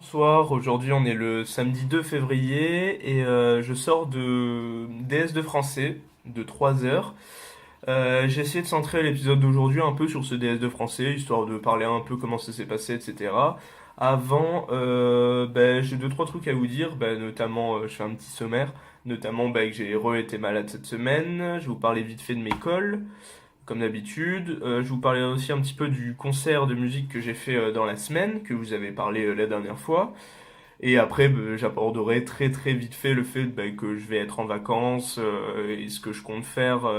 Bonsoir, aujourd'hui on est le samedi 2 février et je sors de DS de français de 3 heures. J'ai essayé de centrer l'épisode d'aujourd'hui un peu sur ce DS de français, histoire de parler un peu comment ça s'est passé, etc. Avant, j'ai deux trois trucs à vous dire, notamment je fais un petit sommaire, notamment que j'ai été malade cette semaine, je vais vous parler vite fait de mes cols, comme d'habitude. Je vous parlerai aussi un petit peu du concert de musique que j'ai fait dans la semaine, que vous avez parlé la dernière fois. Et après, j'aborderai très très vite fait le fait que je vais être en vacances et ce que je compte faire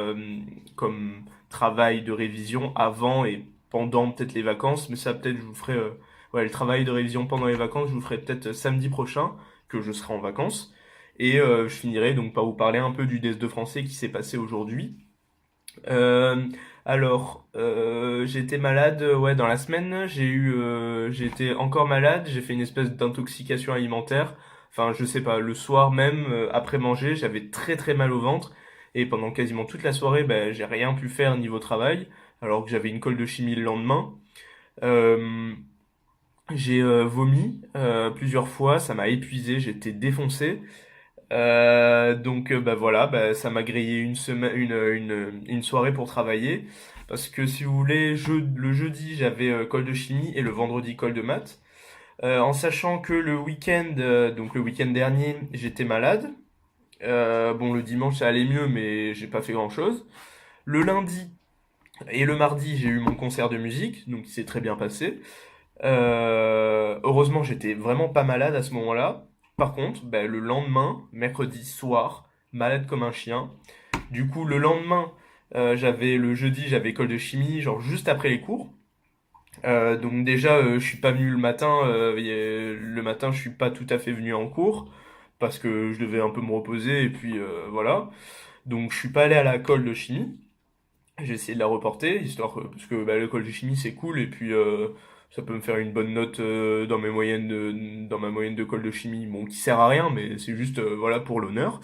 comme travail de révision avant et pendant peut-être les vacances. Mais ça, peut-être, je vous ferai ouais, le travail de révision pendant les vacances, je vous ferai peut-être samedi prochain, que je serai en vacances. Et je finirai donc par vous parler un peu du DS2 français qui s'est passé aujourd'hui. Euh, j'ai été malade, ouais, dans la semaine. J'ai été encore malade. J'ai fait une espèce d'intoxication alimentaire. Enfin, je sais pas. Le soir même, après manger, j'avais très très mal au ventre. Et pendant quasiment toute la soirée, j'ai rien pu faire niveau travail, alors que j'avais une colle de chimie le lendemain. Euh, j'ai vomi plusieurs fois. Ça m'a épuisé. J'étais défoncé. Voilà, ça m'a grillé une semaine, une soirée pour travailler. Parce que si vous voulez, le jeudi j'avais colle de chimie et le vendredi colle de maths. En sachant que le week-end, donc le week-end dernier, j'étais malade. Bon, le dimanche ça allait mieux, mais j'ai pas fait grand-chose. Le lundi et le mardi, j'ai eu mon concert de musique, donc il s'est très bien passé. Heureusement, j'étais vraiment pas malade à ce moment-là. Par contre, le lendemain, mercredi soir, malade comme un chien. Du coup, le lendemain, le jeudi, j'avais école de chimie, genre juste après les cours. Donc déjà, je suis pas venu le matin. Le matin, je suis pas tout à fait venu en cours parce que je devais un peu me reposer et puis voilà. Donc je suis pas allé à la colle de chimie. J'ai essayé de la reporter, parce que l'école de chimie c'est cool et puis ça peut me faire une bonne note dans ma moyenne de colle de chimie, bon qui sert à rien mais c'est juste voilà pour l'honneur.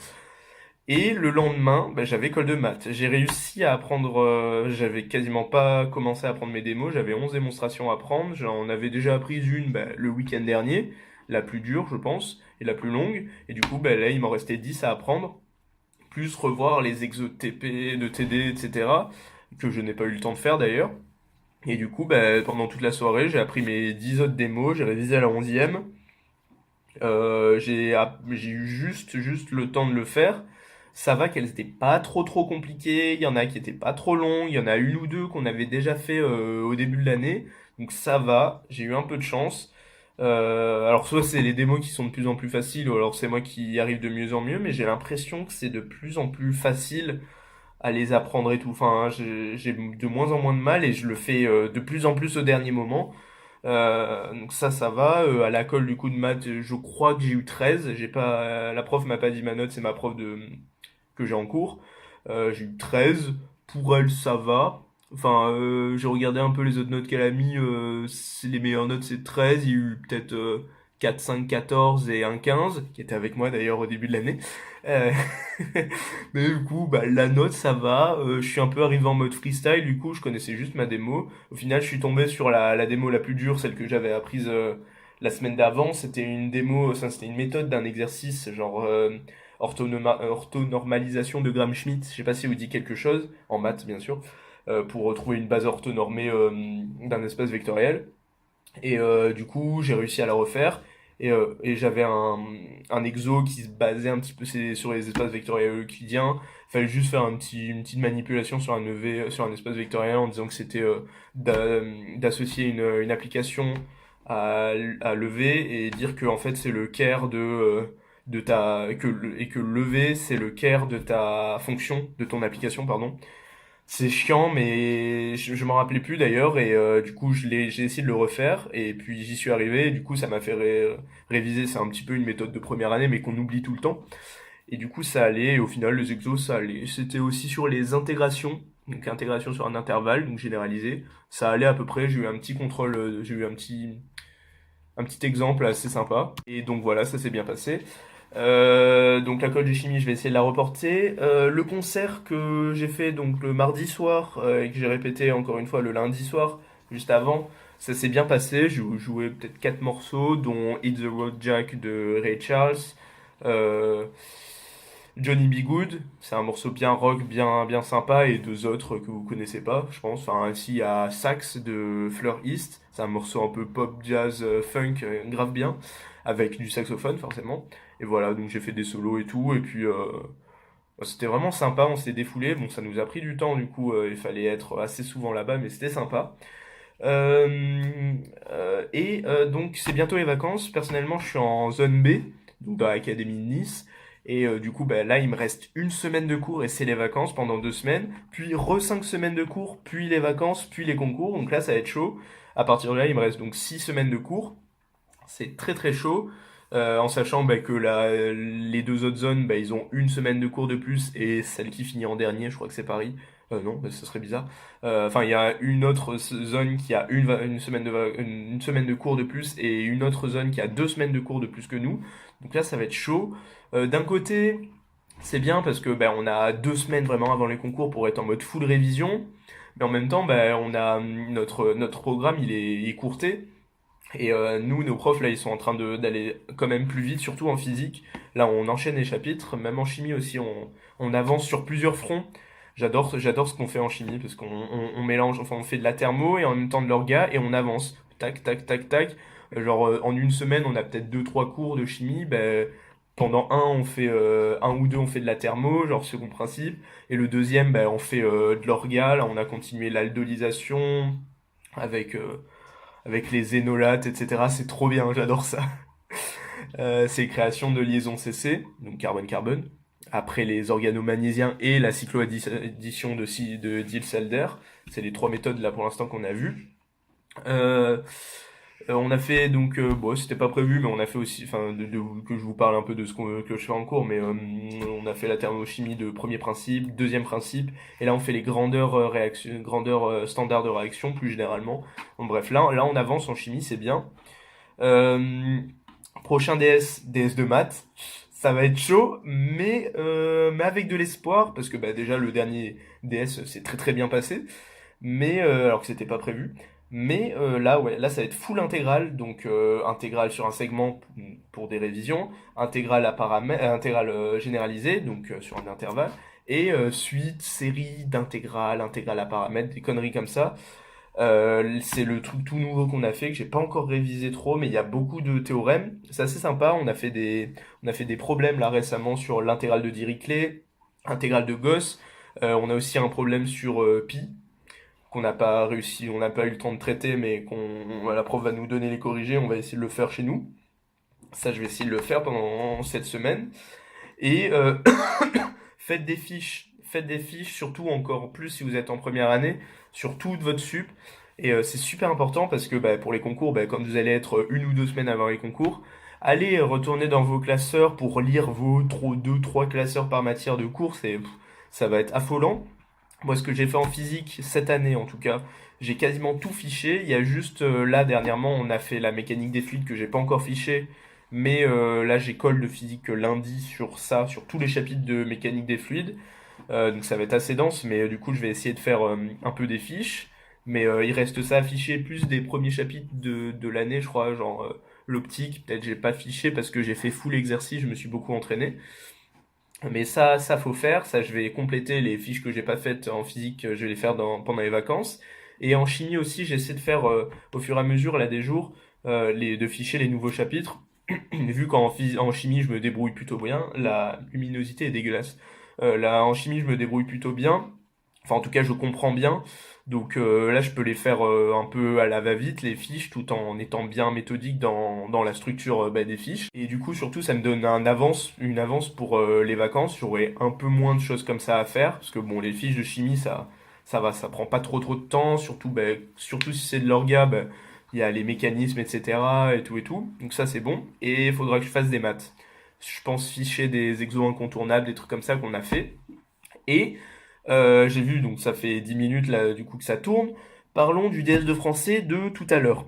Et le lendemain, j'avais colle de maths. J'ai réussi à apprendre, j'avais quasiment pas commencé à apprendre mes démos, j'avais 11 démonstrations à apprendre, j'en avais déjà appris une le week-end dernier, la plus dure je pense, et la plus longue, et du coup là il m'en restait 10 à apprendre plus revoir les exos de TP, de TD, etc., que je n'ai pas eu le temps de faire d'ailleurs. Et du coup, pendant toute la soirée, j'ai appris mes 10 autres démos, j'ai révisé à la 11e. J'ai eu juste le temps de le faire. Ça va qu'elles étaient pas trop compliquées, il y en a qui étaient pas trop longues, il y en a une ou deux qu'on avait déjà fait au début de l'année. Donc ça va, j'ai eu un peu de chance. Alors soit c'est les démos qui sont de plus en plus faciles, ou alors c'est moi qui y arrive de mieux en mieux, mais j'ai l'impression que c'est de plus en plus facile à les apprendre et tout. Enfin, hein, j'ai de moins en moins de mal et je le fais de plus en plus au dernier moment. Donc ça va. À la colle du coup de maths, je crois que j'ai eu 13. J'ai pas, la prof m'a pas dit ma note, c'est ma prof que j'ai en cours. J'ai eu 13. Pour elle, ça va. Enfin, j'ai regardé un peu les autres notes qu'elle a mis. Les meilleures notes, c'est 13. Il y a eu peut-être 4, 5, 14 et un 15, qui était avec moi d'ailleurs au début de l'année. Euh, Mais du coup, la note, ça va. Je suis un peu arrivé en mode freestyle. Du coup, je connaissais juste ma démo. Au final, je suis tombé sur la démo la plus dure, celle que j'avais apprise la semaine d'avant. C'était une démo, ça, c'était une méthode d'un exercice, genre orthonormalisation de Gram-Schmidt. Je sais pas si vous dit quelque chose, en maths bien sûr, pour retrouver une base orthonormée d'un espace vectoriel. Et du coup, j'ai réussi à la refaire. Et j'avais un exo qui se basait un petit peu sur les espaces vectoriels euclidiens. Il fallait juste faire une petite manipulation sur un EV, sur un espace vectoriel en disant que c'était d'associer une application à l'EV et dire que en fait c'est le caire de ta et que l'EV c'est le caire de ta fonction de ton application, pardon. C'est chiant, mais je m'en rappelais plus d'ailleurs, et du coup j'ai essayé de le refaire, et puis j'y suis arrivé, et du coup ça m'a fait réviser, c'est un petit peu une méthode de première année, mais qu'on oublie tout le temps. Et du coup ça allait, et au final les exos ça allait. C'était aussi sur les intégrations, donc intégration sur un intervalle, donc généralisé, ça allait à peu près, j'ai eu un petit contrôle, j'ai eu un petit exemple assez sympa. Et donc voilà, ça s'est bien passé. Donc la colle de chimie, je vais essayer de la reporter. Le concert que j'ai fait donc le mardi soir et que j'ai répété encore une fois le lundi soir, juste avant. Ça s'est bien passé, j'ai joué peut-être 4 morceaux, dont Hit the Road Jack de Ray Charles, euh, Johnny B. Good, c'est un morceau bien rock, bien sympa, et deux autres que vous connaissez pas, je pense. Enfin, ainsi, il y a Sax de Fleur East, c'est un morceau un peu pop, jazz, funk, grave bien, avec du saxophone forcément. Et voilà, donc j'ai fait des solos et tout, et puis c'était vraiment sympa, on s'est défoulé. Bon, ça nous a pris du temps, du coup, il fallait être assez souvent là-bas, mais c'était sympa. Donc c'est bientôt les vacances. Personnellement, je suis en zone B, donc dans l'académie de Nice. Et du coup, bah, là, il me reste une semaine de cours et c'est les vacances pendant 2 semaines. Puis 5 semaines de cours, puis les vacances, puis les concours. Donc là, ça va être chaud. À partir de là, il me reste donc 6 semaines de cours. C'est très très chaud. En sachant bah, que les deux autres zones, bah, ils ont une semaine de cours de plus et celle qui finit en dernier, je crois que c'est Paris. Non, bah, ce serait bizarre. Enfin, il y a une autre zone qui a une semaine une semaine de cours de plus et une autre zone qui a 2 semaines de cours de plus que nous. Donc là, ça va être chaud. D'un côté, c'est bien parce que bah, on a 2 semaines vraiment avant les concours pour être en mode full révision. Mais en même temps, bah, on a notre programme, il est courté. Et nous, nos profs, là, ils sont en train d'aller quand même plus vite, surtout en physique. Là, on enchaîne les chapitres, même en chimie aussi, on avance sur plusieurs fronts. J'adore ce qu'on fait en chimie, parce qu'on mélange, enfin, on fait de la thermo et en même temps de l'orga, et on avance. Tac, tac, tac, tac. Genre, en une semaine, on a peut-être deux, trois cours de chimie. Ben, pendant on fait un ou deux, on fait de la thermo, genre second principe. Et le deuxième, ben, on fait de l'orga. Là, on a continué l'aldolisation avec... avec les énolates, etc. C'est trop bien, j'adore ça. C'est création de liaisons CC, donc carbone-carbone, après les organomagnésiens et la cycloaddition de Diels-Alder. C'est les trois méthodes là pour l'instant qu'on a vues. Euh, on a fait donc, bon, c'était pas prévu, mais on a fait aussi, enfin, que je vous parle un peu de que je fais en cours, mais on a fait la thermochimie de premier principe, deuxième principe, et là on fait les grandeurs, grandeurs standards de réaction plus généralement. Bon, bref, là on avance en chimie, c'est bien. Euh, Prochain DS de maths, ça va être chaud, mais avec de l'espoir, parce que bah, déjà le dernier DS s'est très très bien passé mais alors que c'était pas prévu. Mais là, ouais, là ça va être full intégral, donc intégral sur un segment pour des révisions, intégral à paramètres, intégral généralisé, donc sur un intervalle, et suite, série d'intégrales, intégrales à paramètres, des conneries comme ça. C'est le truc tout nouveau qu'on a fait, que j'ai pas encore révisé trop, mais il y a beaucoup de théorèmes. C'est assez sympa, on a fait des problèmes là récemment sur l'intégrale de Dirichlet, intégrale de Gauss. On a aussi un problème sur pi, qu'on n'a pas réussi, on n'a pas eu le temps de traiter, mais la prof va nous donner les corrigés, on va essayer de le faire chez nous. Ça, je vais essayer de le faire pendant cette semaine. Et faites des fiches, surtout encore plus si vous êtes en première année, sur toute votre sup. Et c'est super important parce que bah, pour les concours, bah, quand vous allez être 1 ou 2 semaines avant les concours, allez retourner dans vos classeurs pour lire vos 2, 3 classeurs par matière de cours, ça va être affolant. Moi, ce que j'ai fait en physique cette année, en tout cas, j'ai quasiment tout fiché. Il y a juste là, dernièrement, on a fait la mécanique des fluides que j'ai pas encore fiché. Mais là, j'ai colle de physique lundi sur ça, sur tous les chapitres de mécanique des fluides. Donc ça va être assez dense, mais du coup, je vais essayer de faire un peu des fiches. Mais il reste ça à ficher, plus des premiers chapitres de l'année, je crois, genre l'optique. Peut-être j'ai pas fiché parce que j'ai fait full exercice, je me suis beaucoup entraîné. Mais ça faut faire. Ça, je vais compléter les fiches que j'ai pas faites en physique. Je vais les faire pendant les vacances. Et en chimie aussi, j'essaie de faire au fur et à mesure, là, des jours, de ficher les nouveaux chapitres. Vu en chimie, je me débrouille plutôt bien, la luminosité est dégueulasse. Là, en chimie, je me débrouille plutôt bien. Enfin, en tout cas, je comprends bien. Donc là, je peux les faire un peu à la va-vite, les fiches, tout en étant bien méthodique dans la structure bah, des fiches. Et du coup, surtout, ça me donne une avance pour les vacances. J'aurai un peu moins de choses comme ça à faire. Parce que bon, les fiches de chimie, ça va, ça prend pas trop de temps. Surtout, bah, surtout si c'est de l'orga, bah, il y a les mécanismes, etc. et tout et tout. Donc ça, c'est bon. Et il faudra que je fasse des maths. Je pense ficher des exos incontournables, des trucs comme ça qu'on a fait. Et j'ai vu, donc ça fait 10 minutes là, du coup que ça tourne. Parlons du DS de français de tout à l'heure.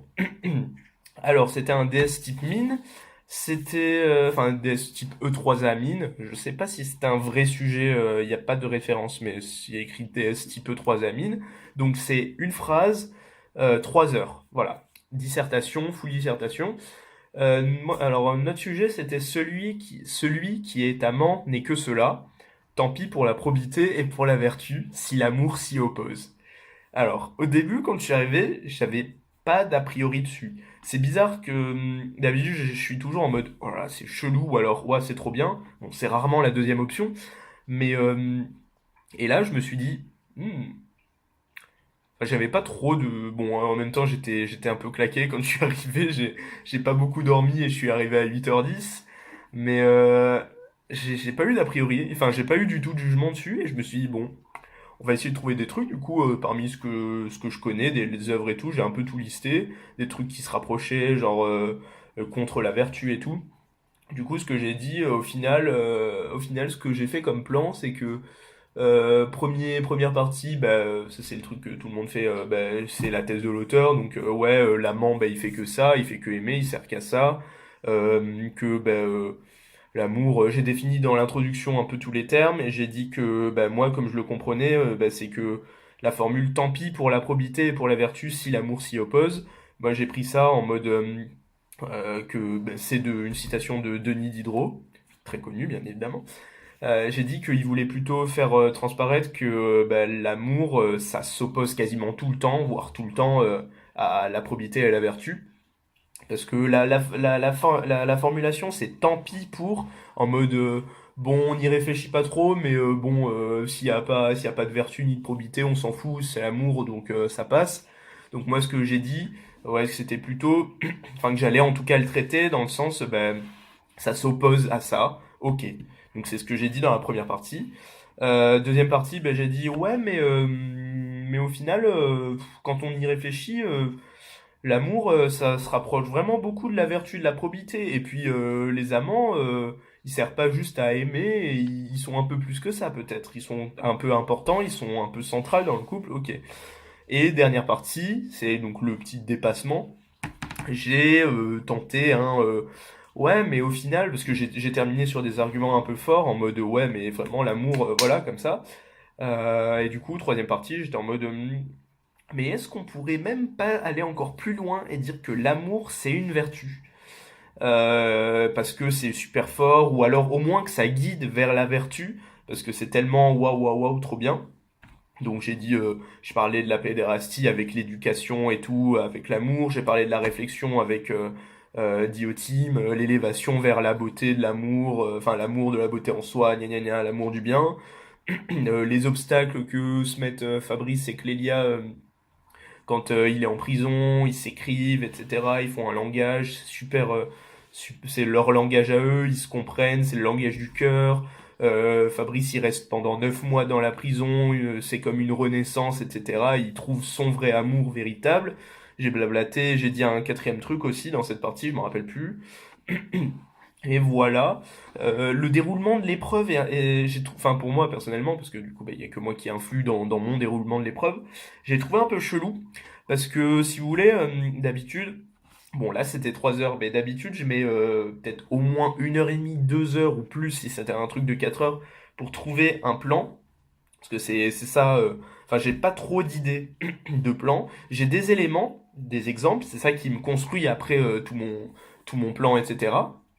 Alors, c'était un DS type mine. C'était enfin un DS type E3A mine. Je sais pas si c'était un vrai sujet, il n'y a pas de référence, mais il y a écrit DS type E3A mine. Donc c'est une phrase, 3 heures, voilà. Dissertation, full dissertation. Alors, notre sujet, c'était celui qui est amant n'est que cela. Tant pis pour la probité et pour la vertu, si l'amour s'y oppose. Alors, au début, quand je suis arrivé, j'avais pas d'a priori dessus. C'est bizarre que d'habitude, je suis toujours en mode, oh là là, c'est chelou, ou alors, ouais, c'est trop bien. Bon, c'est rarement la deuxième option. Mais, et là, je me suis dit, hmm, enfin, j'avais pas trop de. Bon, en même temps, j'étais un peu claqué quand je suis arrivé. J'ai pas beaucoup dormi et je suis arrivé à 8h10. Mais j'ai pas eu d'a priori. Enfin, j'ai pas eu du tout de jugement dessus. Et je me suis dit, bon, on va essayer de trouver des trucs. Du coup, parmi ce que je connais, les œuvres et tout, j'ai un peu tout listé. Des trucs qui se rapprochaient, genre contre la vertu et tout. Du coup, ce que j'ai dit, au final, ce que j'ai fait comme plan, c'est que première partie, bah, ça c'est le truc que tout le monde fait, bah, c'est la thèse de l'auteur. Donc ouais, l'amant, bah, il fait que ça, il fait que aimer, il sert qu'à ça. Que bah, l'amour, j'ai défini dans l'introduction un peu tous les termes et j'ai dit que bah, moi, comme je le comprenais, bah, c'est que la formule tant pis pour la probité et pour la vertu si l'amour s'y oppose. Moi, j'ai pris ça en mode que bah, c'est une citation de Denis Diderot, très connu bien évidemment. J'ai dit qu'il voulait plutôt faire transparaître que bah, l'amour, ça s'oppose quasiment tout le temps, voire tout le temps, à la probité et à la vertu. Parce que la formulation, c'est tant pis pour, en mode, bon, on n'y réfléchit pas trop, mais bon, s'il y a pas de vertu ni de probité, on s'en fout, c'est l'amour, donc ça passe. Donc moi, ce que j'ai dit, ouais, c'était plutôt, enfin, que j'allais en tout cas le traiter dans le sens, ben, ça s'oppose à ça, ok. Donc c'est ce que j'ai dit dans la première partie. Deuxième partie, ben, j'ai dit, ouais, mais au final, quand on y réfléchit, l'amour, ça se rapproche vraiment beaucoup de la vertu, de la probité. Et puis les amants, ils servent pas juste à aimer, et ils sont un peu plus que ça peut-être. Ils sont un peu importants, ils sont un peu centrales dans le couple, ok. Et dernière partie, c'est donc le petit dépassement. J'ai tenté ouais, mais au final, parce que j'ai terminé sur des arguments un peu forts, en mode ouais, mais vraiment l'amour, voilà, comme ça. Et du coup, troisième partie, j'étais en mode mais est-ce qu'on pourrait même pas aller encore plus loin et dire que l'amour, c'est une vertu? Parce que c'est super fort, ou alors au moins que ça guide vers la vertu, parce que c'est tellement waouh, waouh, waouh, trop bien. Donc j'ai dit, je parlais de la pédérastie avec l'éducation et tout, avec l'amour, j'ai parlé de la réflexion avec Diotima, l'élévation vers la beauté de l'amour, enfin l'amour de la beauté en soi, gna gna gna, l'amour du bien. Les obstacles que se mettent Fabrice et Clélia quand il est en prison, ils s'écrivent, etc. Ils font un langage super, c'est leur langage à eux, ils se comprennent, c'est le langage du cœur. Fabrice, il reste pendant 9 mois dans la prison, c'est comme une renaissance, etc. Il trouve son vrai amour véritable. J'ai blablaté, j'ai dit un quatrième truc aussi dans cette partie, je m'en rappelle plus. Et voilà. Le déroulement de l'épreuve, enfin pour moi personnellement, parce que du coup bah, il y a que moi qui influe dans mon déroulement de l'épreuve, j'ai trouvé un peu chelou parce que si vous voulez, d'habitude, bon là c'était 3 heures, mais d'habitude je mets peut-être au moins 1h30, 2 heures ou plus si c'était un truc de 4 heures pour trouver un plan, parce que c'est ça. Enfin j'ai pas trop d'idées de plan, j'ai des éléments, des exemples, c'est ça qui me construit après tout mon plan, etc.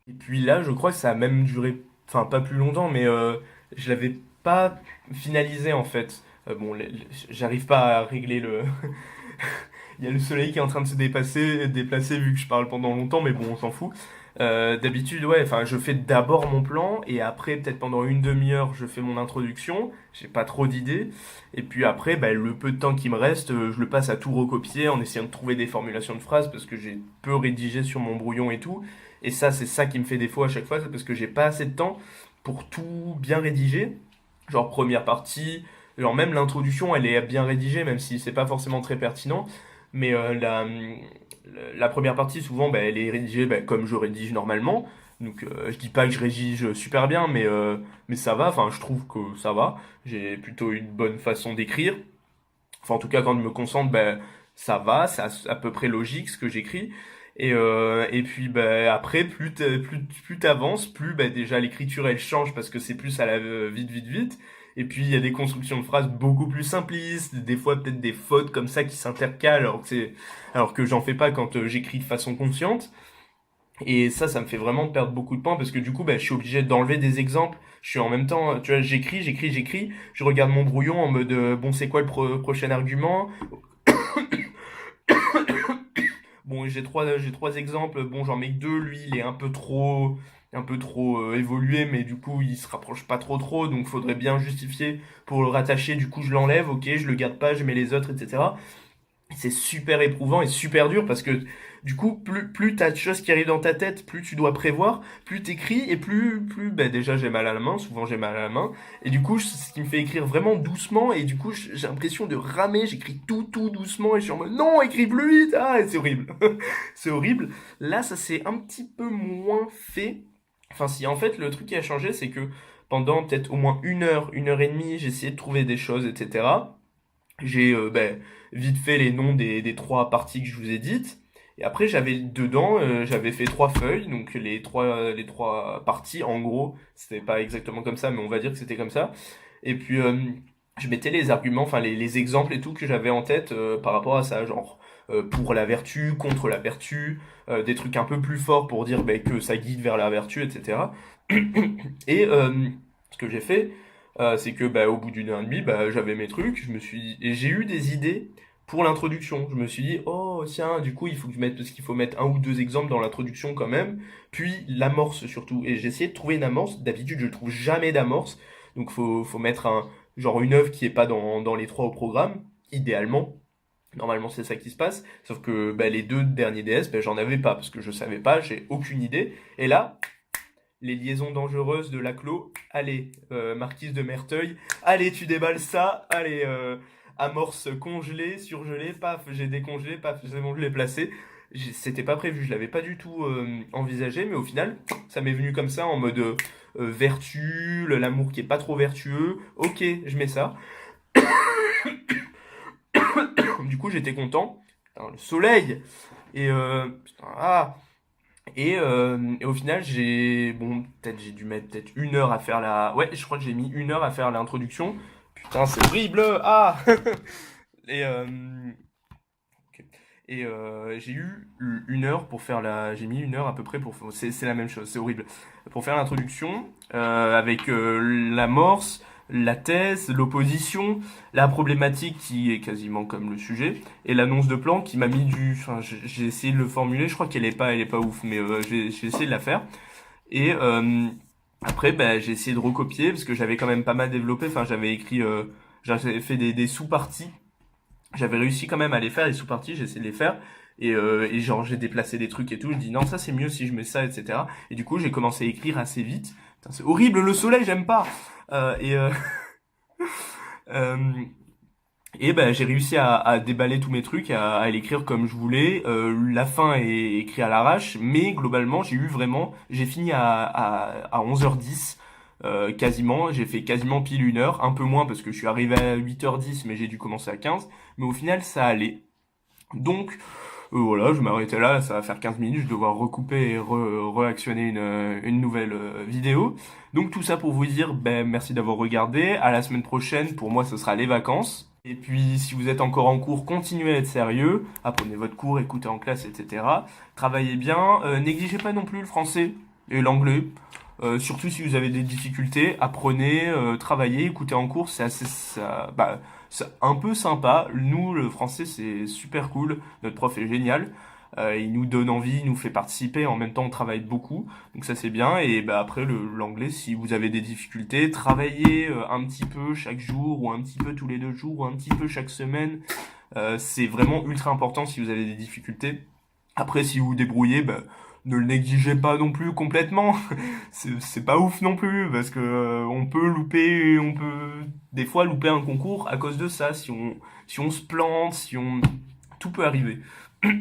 Et puis là, je crois que ça a même duré, enfin pas plus longtemps, mais je l'avais pas finalisé en fait. Bon, j'arrive pas à régler le. Il y a le soleil qui est en train de se déplacer vu que je parle pendant longtemps, mais bon, on s'en fout. D'habitude, ouais, enfin, je fais d'abord mon plan et après, peut-être pendant une demi-heure, je fais mon introduction. J'ai pas trop d'idées. Et puis après, bah, le peu de temps qui me reste, je le passe à tout recopier en essayant de trouver des formulations de phrases parce que j'ai peu rédigé sur mon brouillon et tout. Et ça, c'est ça qui me fait défaut à chaque fois, c'est parce que j'ai pas assez de temps pour tout bien rédiger. Genre première partie, genre même l'introduction, elle est bien rédigée, même si c'est pas forcément très pertinent. Mais la première partie, souvent, bah, elle est rédigée bah, comme je rédige normalement. Donc je dis pas que je rédige super bien, mais ça va, enfin je trouve que ça va. J'ai plutôt une bonne façon d'écrire. Enfin, en tout cas, quand je me concentre, ben, ça va, c'est à peu près logique ce que j'écris. Et puis ben, après, plus t'avances, plus ben, déjà l'écriture elle change parce que c'est plus à la vite, vite, vite. Et puis il y a des constructions de phrases beaucoup plus simplistes, des fois peut-être des fautes comme ça qui s'intercalent alors que j'en fais pas quand j'écris de façon consciente. Et ça me fait vraiment perdre beaucoup de points parce que du coup, bah, je suis obligé d'enlever des exemples. Je suis en même temps, tu vois, j'écris. Je regarde mon brouillon en mode, bon, c'est quoi le prochain argument? Bon, j'ai trois exemples. Bon, j'en mets que deux. Lui, il est un peu trop évolué, mais du coup, il se rapproche pas trop. Donc, faudrait bien justifier pour le rattacher. Du coup, je l'enlève. Ok, je le garde pas, je mets les autres, etc. C'est super éprouvant et super dur parce que du coup, plus t'as de choses qui arrivent dans ta tête, plus tu dois prévoir, plus t'écris et plus, ben déjà j'ai mal à la main, souvent j'ai mal à la main. Et du coup, ce qui me fait écrire vraiment doucement et du coup, j'ai l'impression de ramer, j'écris tout doucement et je suis en mode non, écris plus vite, ah, et c'est horrible. C'est horrible. Là, ça s'est un petit peu moins fait. Enfin, si, en fait, le truc qui a changé, c'est que pendant peut-être au moins une heure et demie, j'ai essayé de trouver des choses, etc. J'ai ben, vite fait les noms des trois parties que je vous ai dites. Et après, j'avais dedans, j'avais fait trois feuilles, donc les trois parties, en gros, c'était pas exactement comme ça, mais on va dire que c'était comme ça. Et puis, je mettais les arguments, enfin les exemples et tout que j'avais en tête par rapport à ça, genre pour la vertu, contre la vertu, des trucs un peu plus forts pour dire ben, que ça guide vers la vertu, etc. Et ce que j'ai fait, c'est que bah, au bout d'une heure et demie, bah, j'avais mes trucs, et j'ai eu des idées pour l'introduction. Je me suis dit, oh tiens, du coup, il faut que je mette, parce qu'il faut mettre un ou deux exemples dans l'introduction quand même, puis l'amorce surtout. Et j'ai essayé de trouver une amorce. D'habitude, je trouve jamais d'amorce, donc faut mettre genre une œuvre qui est pas dans les trois au programme, idéalement. Normalement, c'est ça qui se passe. Sauf que bah, les deux derniers DS, bah, j'en avais pas parce que je savais pas, j'ai aucune idée. Et là, les liaisons dangereuses de Laclos. Allez, Marquise de Merteuil. Allez, tu déballes ça. Allez, amorce congelée, surgelée. Paf, j'ai décongelé. Paf, c'est bon, je l'ai placé. C'était pas prévu, je l'avais pas du tout envisagé, mais au final, ça m'est venu comme ça en mode vertu, l'amour qui est pas trop vertueux. Ok, je mets ça. Du coup, j'étais content. Putain, le soleil. Et putain, ah, et au final, peut-être j'ai dû mettre peut-être une heure à faire ouais, je crois que j'ai mis une heure à faire l'introduction. Putain, c'est horrible! Ah! Et, ok. Et j'ai eu une heure pour faire j'ai mis une heure à peu près pour, c'est la même chose, c'est horrible. Pour faire l'introduction, avec l'amorce, la thèse, l'opposition, la problématique qui est quasiment comme le sujet, et l'annonce de plan qui m'a mis enfin, j'ai essayé de le formuler, je crois elle est pas ouf, mais j'ai essayé de la faire. Et après, bah, j'ai essayé de recopier parce que j'avais quand même pas mal développé. Enfin, j'avais fait des sous-parties. J'avais réussi quand même à les faire, les sous-parties, j'ai essayé de les faire. Et genre, j'ai déplacé des trucs et tout. Je dis non, ça c'est mieux si je mets ça, etc. Et du coup, j'ai commencé à écrire assez vite. Putain, c'est horrible, le soleil, j'aime pas. Euh, et euh, euh, et ben, j'ai réussi à déballer tous mes trucs, à l'écrire comme je voulais. La fin est écrite à l'arrache, mais globalement, j'ai fini à 11h10, quasiment. J'ai fait quasiment pile une heure, un peu moins parce que je suis arrivé à 8h10, mais j'ai dû commencer à 15. Mais au final, ça allait. Donc, voilà, je m'arrêtais là, ça va faire 15 minutes, je vais devoir recouper et réactionner une nouvelle vidéo. Donc tout ça pour vous dire, ben, merci d'avoir regardé. À la semaine prochaine, pour moi, ce sera les vacances. Et puis, si vous êtes encore en cours, continuez à être sérieux, apprenez votre cours, écoutez en classe, etc. Travaillez bien, négligez pas non plus le français et l'anglais. Surtout si vous avez des difficultés, apprenez, travaillez, écoutez en cours, c'est un peu sympa. Nous, le français, c'est super cool. Notre prof est génial. Il nous donne envie, il nous fait participer. En même temps, on travaille beaucoup. Donc ça, c'est bien. Et bah, après, l'anglais, si vous avez des difficultés, travaillez un petit peu chaque jour, ou un petit peu tous les 2 jours, ou un petit peu chaque semaine. C'est vraiment ultra important si vous avez des difficultés. Après, si vous vous débrouillez, bah, ne le négligez pas non plus complètement. C'est pas ouf non plus, parce que on peut des fois louper un concours à cause de ça. Si on se plante, tout peut arriver.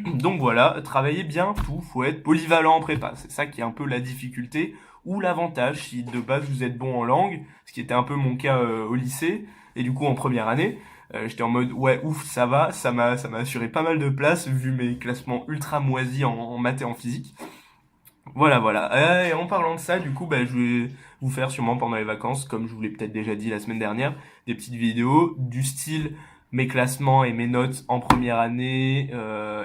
Donc voilà, travaillez bien tout, faut être polyvalent en prépa. C'est ça qui est un peu la difficulté ou l'avantage si de base vous êtes bon en langue, ce qui était un peu mon cas au lycée et du coup en première année. J'étais en mode ouais ouf ça va, ça m'a assuré pas mal de place vu mes classements ultra moisis en maths et en physique. Voilà, voilà. Et en parlant de ça, du coup, bah, je vais vous faire sûrement pendant les vacances, comme je vous l'ai peut-être déjà dit la semaine dernière, des petites vidéos du style mes classements et mes notes en première année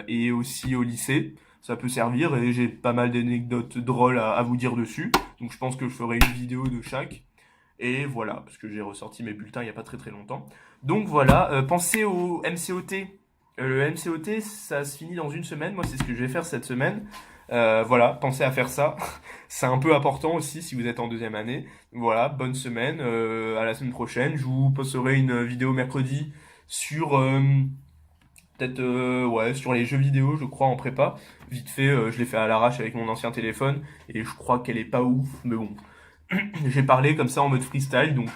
et aussi au lycée. Ça peut servir et j'ai pas mal d'anecdotes drôles à vous dire dessus. Donc je pense que je ferai une vidéo de chaque. Et voilà, parce que j'ai ressorti mes bulletins il n'y a pas très très longtemps. Donc voilà, pensez au MCOT. Le MCOT, ça se finit dans une semaine. Moi, c'est ce que je vais faire cette semaine. Voilà, pensez à faire ça. C'est un peu important aussi si vous êtes en deuxième année. Voilà, bonne semaine. À la semaine prochaine. Je vous posterai une vidéo mercredi sur peut-être ouais sur les jeux vidéo, je crois en prépa. Vite fait, je l'ai fait à l'arrache avec mon ancien téléphone et je crois qu'elle est pas ouf, mais bon, j'ai parlé comme ça en mode freestyle, donc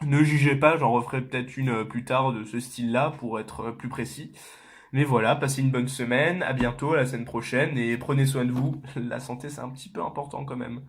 ne jugez pas, j'en referai peut-être une plus tard de ce style-là pour être plus précis. Mais voilà, passez une bonne semaine, à bientôt, à la semaine prochaine, et prenez soin de vous. La santé, c'est un petit peu important quand même.